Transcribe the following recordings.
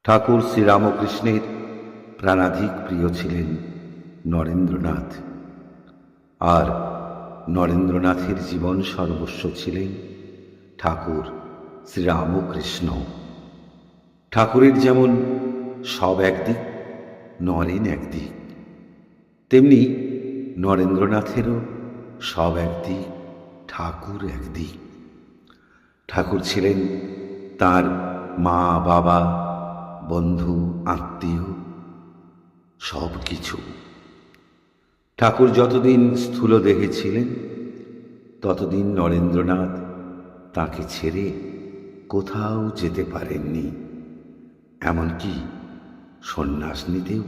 ঠাকুর শ্রীরামকৃষ্ণের প্রাণাধিক প্রিয় ছিলেন নরেন্দ্রনাথ, আর নরেন্দ্রনাথের জীবন সর্বস্ব ছিলেন ঠাকুর শ্রীরামকৃষ্ণ। ঠাকুরের যেমন সব একদিক, নরেন একদিক, তেমনি নরেন্দ্রনাথেরও সব একদিক, ঠাকুর একদিক। ঠাকুর ছিলেন তার মা, বাবা, বন্ধু, আত্মীয়, সব কিছু। ঠাকুর যতদিন স্থূল দেহে ছিলেন ততদিন নরেন্দ্রনাথ তাকে ছেড়ে কোথাও যেতে পারেননি, এমনকি সন্ন্যাস নিতেও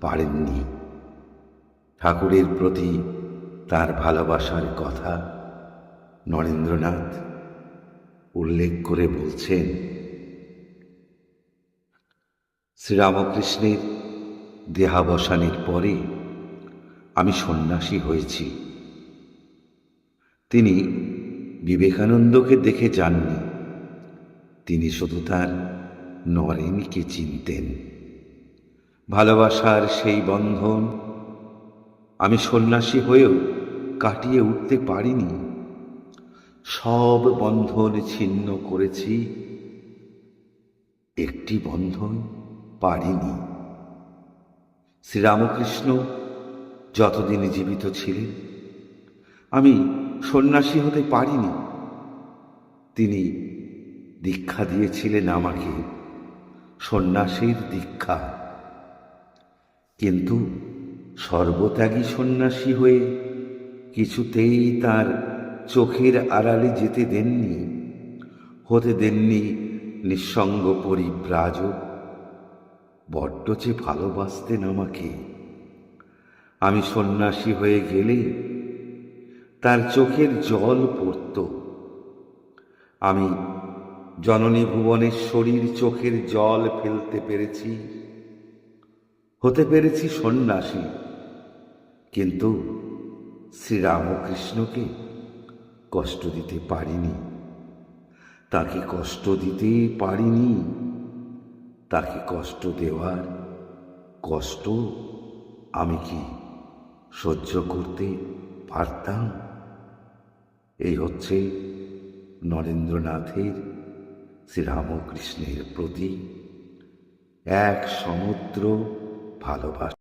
পারেননি। ঠাকুরের প্রতি তার ভালোবাসার কথা নরেন্দ্রনাথ উল্লেখ করে বলছেন, শ্রীরামকৃষ্ণের দেহাবসানের পরে আমি সন্ন্যাসী হয়েছি। তিনি বিবেকানন্দকে দেখে যাননি, তিনি শুধু তার নরেনকে চিনতেন। ভালোবাসার সেই বন্ধন আমি সন্ন্যাসী হয়েও কাটিয়ে উঠতে পারিনি। সব বন্ধন ছিন্ন করেছি, একটি বন্ধন পারিনি। শ্রীরামকৃষ্ণ যতদিন জীবিত ছিলেন আমি সন্ন্যাসী হতে পারিনি। তিনি দীক্ষা দিয়েছিলেন আমাকে, সন্ন্যাসীর দীক্ষা। কিন্তু সর্বত্যাগী সন্ন্যাসী হয়ে কিছুতেই তার চোখের আড়ালে যেতে দেননি, হতে দেননি নিঃসঙ্গ পরিব্রাজক। বড্ড যে ভালোবাসতেন আমাকে। আমি সন্ন্যাসী হয়ে গেলে তার চোখের জল পড়ত। আমি জননী ভুবনেশ্বরীর চোখের জল ফেলতে পেরেছি, হতে পেরেছি সন্ন্যাসী, কিন্তু শ্রীরামকৃষ্ণকে কষ্ট দিতে পারিনি। তাকে কষ্ট দিতে পারিনি। তাকে কষ্ট দেওয়ার কষ্ট আমি কি সহ্য করতে পারতাম? এই হচ্ছে নরেন্দ্রনাথের শ্রীরামকৃষ্ণের প্রতি এক সমুদ্র ভালোবাসা।